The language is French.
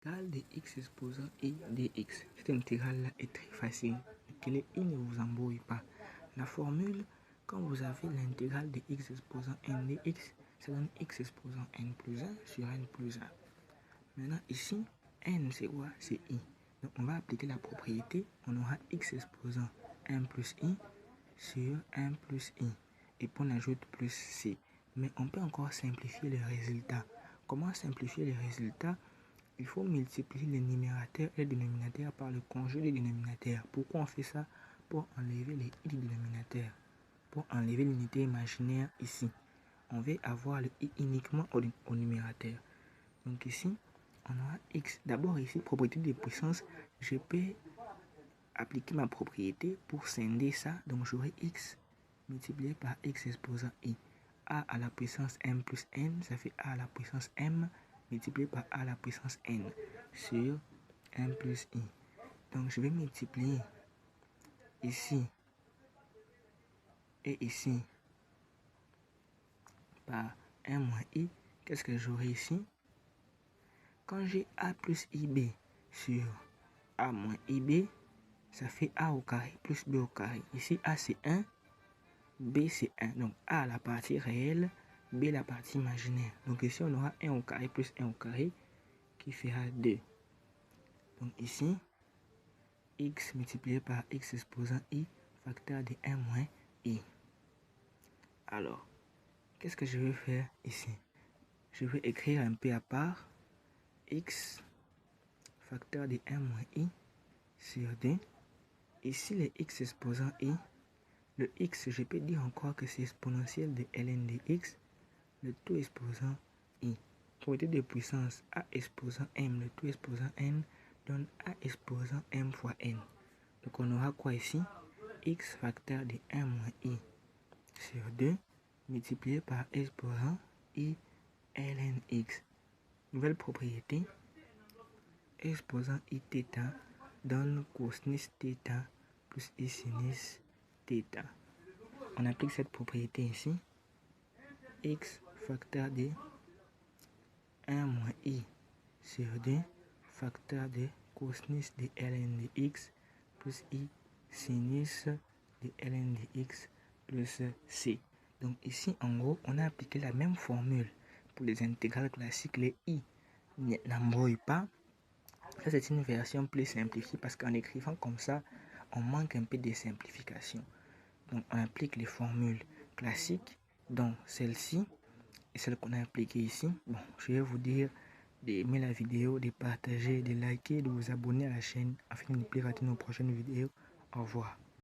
L'intégrale de x exposant i dx. Cette intégrale-là est très facile. Que les i ne vous embrouille pas. La formule, quand vous avez l'intégrale de x exposant n dx, ça donne x exposant n plus 1 sur n plus 1. Maintenant, ici, n c'est quoi? C'est i. Donc, on va appliquer la propriété. On aura x exposant n plus i sur n plus i. Et puis, on ajoute plus c. Mais on peut encore simplifier le résultat. Comment simplifier le résultat? Il faut multiplier les numérateurs et les dénominateurs par le conjugué des dénominateurs. Pourquoi on fait ça? Pour enlever les i du dénominateur. Pour enlever l'unité imaginaire ici. On veut avoir le i uniquement au numérateur. Donc ici, on aura x. D'abord ici, propriété de puissance. Je peux appliquer ma propriété pour scinder ça. Donc j'aurai x multiplié par x exposant i. A à la puissance m plus n, ça fait a à la puissance m multiplié par a à la puissance n sur n plus i. Donc je vais multiplier ici et ici par 1 moins i. Qu'est-ce que j'aurai ici? Quand j'ai a plus ib sur a moins ib, ça fait a au carré plus b au carré. Ici a c'est 1, b c'est 1. Donc a la partie réelle, b la partie imaginaire. Donc ici on aura 1 au carré plus 1 au carré qui fera 2. Donc ici, x multiplié par x exposant i, facteur de 1 moins i. Alors, qu'est-ce que je vais faire ici? Je vais écrire un peu à part x facteur de 1 moins i sur 2. Ici, le x exposant i, le x, je peux dire encore que c'est exponentiel de ln de x, le tout exposant i. Propriété de puissance a exposant m, le tout exposant n, donne a exposant m fois n. Donc on aura quoi ici? X facteur de 1 moins i sur 2 multiplié par exposant i ln x. Nouvelle propriété, exposant i θ donne cosinus θ plus i sinus θ. On applique cette propriété ici. X facteur de 1 moins i sur 2 facteur de cosinus de ln de x plus i sinus de ln de x plus c. Donc ici, en gros, on a appliqué la même formule pour les intégrales classiques. Les i n'embrouillent pas. Ça, c'est une version plus simplifiée parce qu'en écrivant comme ça, on manque un peu de simplification. Donc, on applique les formules classiques, dont celle-ci et celle qu'on a appliquée ici. Bon, je vais vous dire d'aimer la vidéo, de partager, de liker, de vous abonner à la chaîne afin de ne plus rater nos prochaines vidéos. Au revoir.